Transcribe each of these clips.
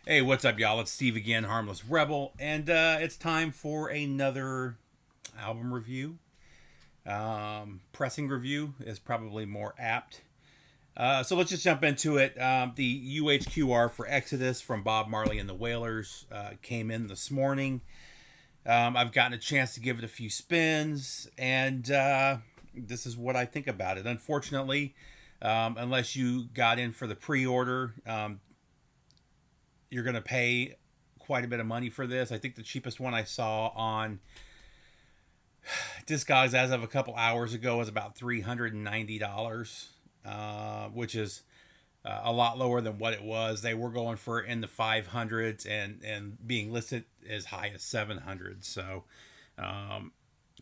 Hey, what's up, y'all? It's Steve again, Harmless Rebel, and it's time for another album review. Pressing review is probably more apt. So let's just jump into it. The UHQR for Exodus from Bob Marley and the Wailers came in this morning. I've gotten a chance to give it a few spins, and this is what I think about it. Unfortunately, unless you got in for the pre-order, you're going to pay quite a bit of money for this. I think the cheapest one I saw on Discogs as of a couple hours ago was about $390, which is a lot lower than what it was. They were going for in the 500s and being listed as high as 700. So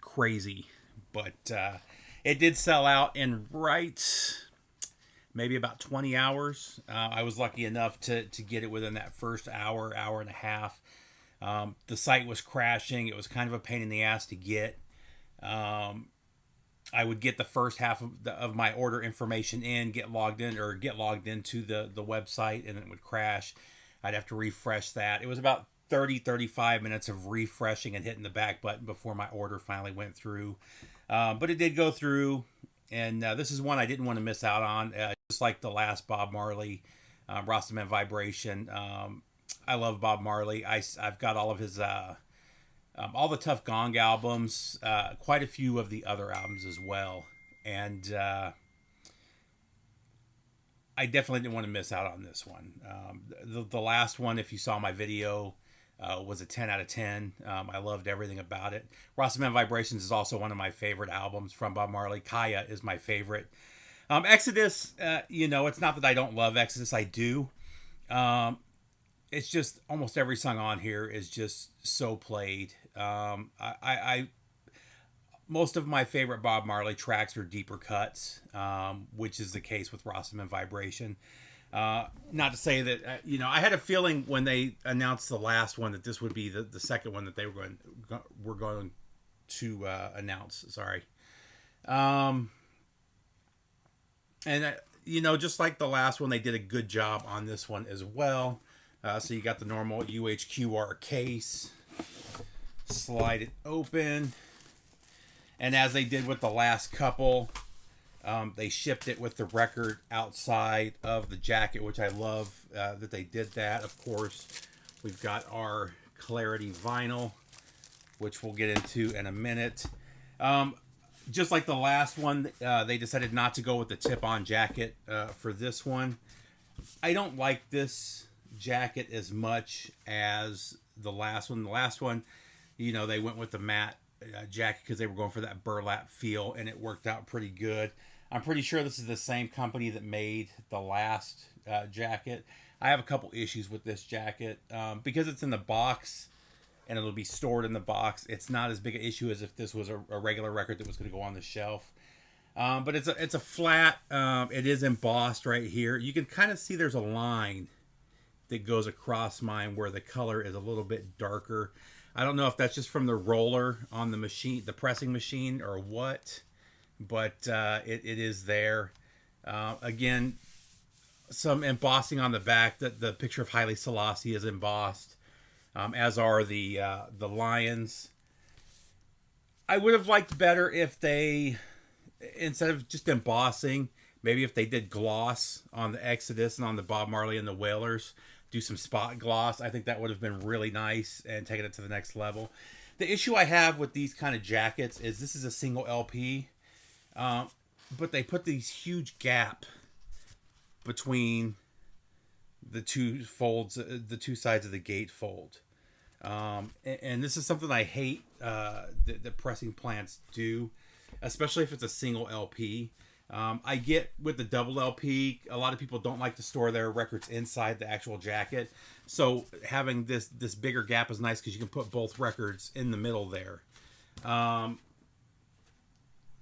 crazy, but it did sell out in maybe about 20 hours. I was lucky enough to get it within that first hour and a half. The site was crashing. It was kind of a pain in the ass to get. I would get the first half of my order information in, get logged into the website, and it would crash. I'd have to refresh that. It was about 35 minutes of refreshing and hitting the back button before my order finally went through. But it did go through. And this is one I didn't want to miss out on. Just like the last Bob Marley, Rastaman Vibration. I love Bob Marley. I've got all of his, all the Tough Gong albums, quite a few of the other albums as well. And I definitely didn't want to miss out on this one. The last one, if you saw my video, was a 10 out of 10. I loved everything about it. Rastaman Vibrations is also one of my favorite albums from Bob Marley. Kaya is my favorite. Exodus, it's not that I don't love Exodus. I do. It's just almost every song on here is just so played. I most of my favorite Bob Marley tracks are deeper cuts, which is the case with Rastaman Vibration. Not to say that I had a feeling when they announced the last one that this would be the second one that they were going to announce. Sorry, and just like the last one, they did a good job on this one as well. So you got the normal UHQR case. Slide it open, and as they did with the last couple. They shipped it with the record outside of the jacket, which I love that they did that. Of course, we've got our Clarity vinyl, which we'll get into in a minute. Just like the last one, they decided not to go with the tip-on jacket for this one. I don't like this jacket as much as the last one. The last one, they went with the matte jacket because they were going for that burlap feel, and it worked out pretty good. I'm pretty sure this is the same company that made the last jacket. I have a couple issues with this jacket because it's in the box and it'll be stored in the box. It's not as big an issue as if this was a regular record that was going to go on the shelf. But it's a flat. It is embossed right here. You can kind of see there's a line that goes across mine where the color is a little bit darker. I don't know if that's just from the roller on the machine, the pressing machine, or what. But it is there. Again, some embossing on the back. That the picture of Haile Selassie is embossed, as are the lions. I would have liked better if they, instead of just embossing, maybe if they did gloss on the Exodus and on the Bob Marley and the Wailers, do some spot gloss. I think that would have been really nice and taken it to the next level. The issue I have with these kind of jackets is this is a single LP. But they put these huge gap between the two folds, the two sides of the gate fold. And this is something I hate that pressing plants do, especially if it's a single LP. I get with the double LP, a lot of people don't like to store their records inside the actual jacket. So having this bigger gap is nice because you can put both records in the middle there.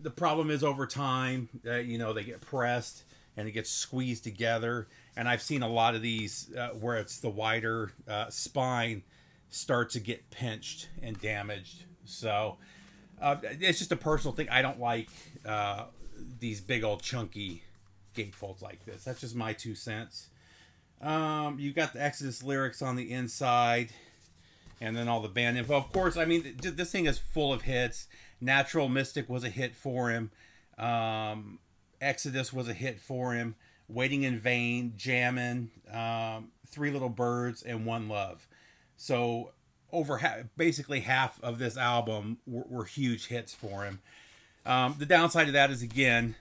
The problem is over time, they get pressed and it gets squeezed together. And I've seen a lot of these where it's the wider spine start to get pinched and damaged. So it's just a personal thing. I don't like these big old chunky gatefolds like this. That's just my 2 cents. You got the Exodus lyrics on the inside, and then all the band info. Of course, I mean, this thing is full of hits. Natural Mystic was a hit for him. Exodus was a hit for him. Waiting in Vain, Jammin', Three Little Birds, and One Love. So basically half of this album were huge hits for him. The downside of that is, again,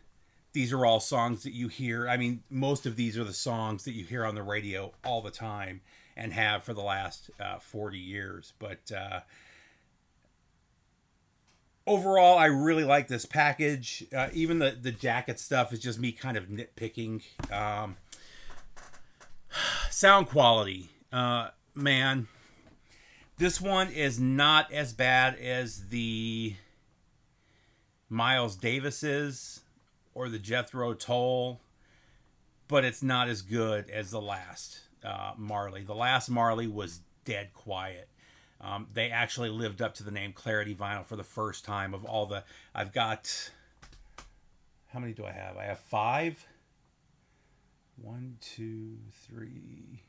these are all songs that you hear. I mean, most of these are the songs that you hear on the radio all the time and have for the last 40 years. But overall, I really like this package. Even the jacket stuff is just me kind of nitpicking. Sound quality. Man, this one is not as bad as the Miles Davis's or the Jethro Tull, but it's not as good as the last Marley. The last Marley was dead quiet. They actually lived up to the name Clarity Vinyl for the first time. Of all the, I've got, how many do I have? I have 5. 1, 2, 3,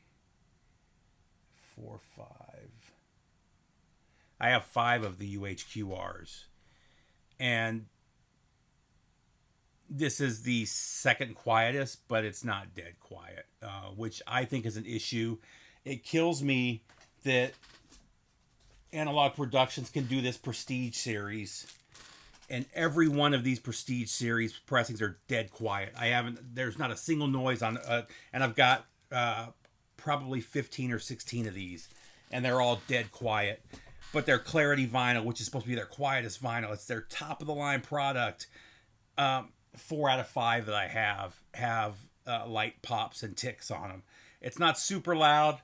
4, 5. I have 5 of the UHQRs. And this is the second quietest, but it's not dead quiet, which I think is an issue. It kills me that Analog Productions can do this Prestige series, and every one of these Prestige series pressings are dead quiet. There's not a single noise on, and I've got probably 15 or 16 of these, and they're all dead quiet. But their Clarity Vinyl, which is supposed to be their quietest vinyl, it's their top of the line product. 4 out of 5 that I have light pops and ticks on them. It's not super loud.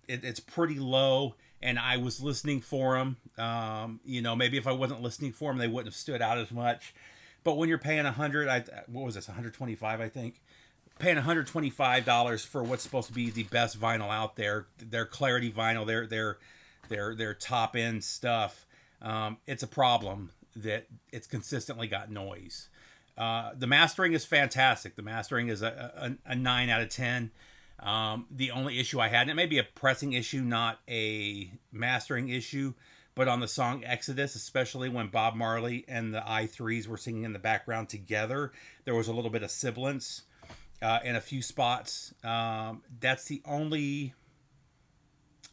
It's pretty low, and I was listening for them. Maybe if I wasn't listening for them, they wouldn't have stood out as much. But when you're paying what was this, 125, I think, paying $125 for what's supposed to be the best vinyl out there, their Clarity Vinyl, their top end stuff, it's a problem that it's consistently got noise. The mastering is fantastic. The mastering is a 9 out of 10. The only issue I had, and it may be a pressing issue, not a mastering issue, but on the song Exodus, especially when Bob Marley and the I3s were singing in the background together, there was a little bit of sibilance in a few spots. That's the only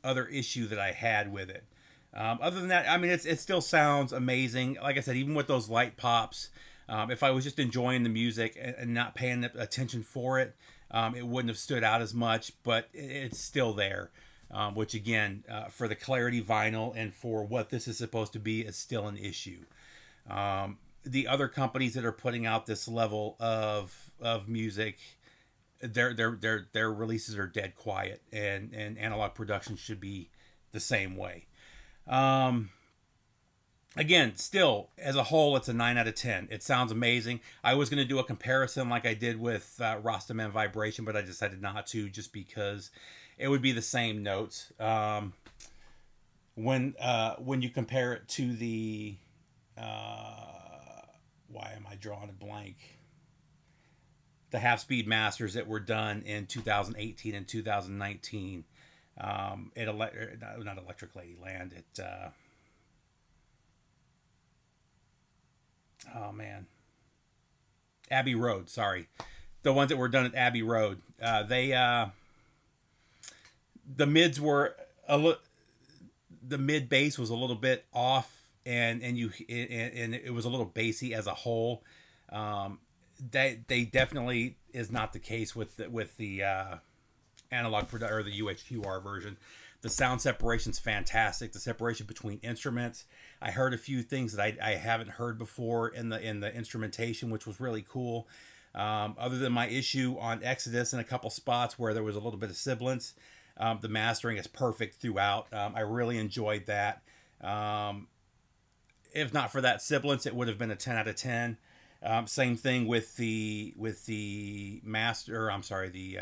other issue that I had with it. Other than that, I mean, it still sounds amazing. Like I said, even with those light pops, if I was just enjoying the music and not paying attention for it, it wouldn't have stood out as much, but it's still there. Which again, for the Clarity Vinyl and for what this is supposed to be, is still an issue. The other companies that are putting out this level of music, their releases are dead quiet, and Analog Production should be the same way. Again, still, as a whole, it's a 9 out of 10. It sounds amazing. I was going to do a comparison like I did with Rastaman Vibration, but I decided not to, just because it would be the same notes. When you compare it to the... why am I drawing a blank? The half-speed masters that were done in 2018 and 2019. Not Electric Ladyland. Oh man, Abbey Road. Sorry, the ones that were done at Abbey Road. The mids were the mid bass was a little bit off, and it was a little bassy as a whole. They definitely is not the case with the analog or the UHQR version. The sound separation's fantastic. The separation between instruments. I heard a few things that I haven't heard before in the instrumentation, which was really cool. Other than my issue on Exodus in a couple spots where there was a little bit of sibilance, the mastering is perfect throughout. I really enjoyed that. If not for that sibilance, it would have been a 10 out of 10. Same thing with the master. I'm sorry, the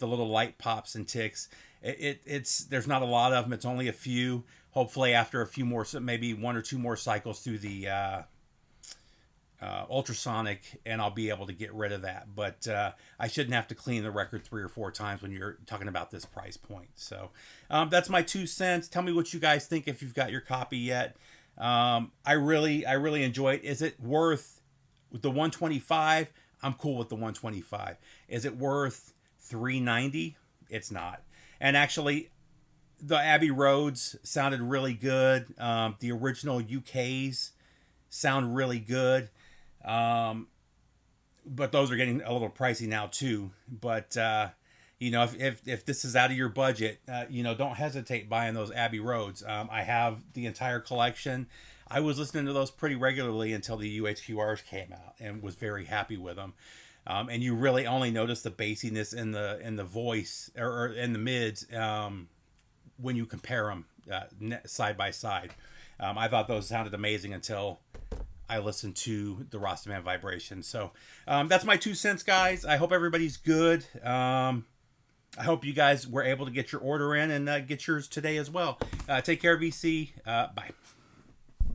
little light pops and ticks. There's not a lot of them. It's only a few. Hopefully, after a few more, maybe 1 or 2 more cycles through the ultrasonic, and I'll be able to get rid of that. But I shouldn't have to clean the record 3 or 4 times when you're talking about this price point. So that's my 2 cents. Tell me what you guys think if you've got your copy yet. I really enjoy it. Is it worth the 125? I'm cool with the 125. Is it worth 390? It's not. And actually, the Abbey Roads sounded really good. The original UKs sound really good. But those are getting a little pricey now too. But you know, if this is out of your budget, you know, don't hesitate buying those Abbey Roads. I have the entire collection. I was listening to those pretty regularly until the UHQRs came out, and was very happy with them. And you really only notice the bassiness in the voice or in the mids when you compare them side by side. I thought those sounded amazing until I listened to the Rastaman vibration. So that's my 2 cents, guys. I hope everybody's good. I hope you guys were able to get your order in and get yours today as well. Take care, VC. Bye.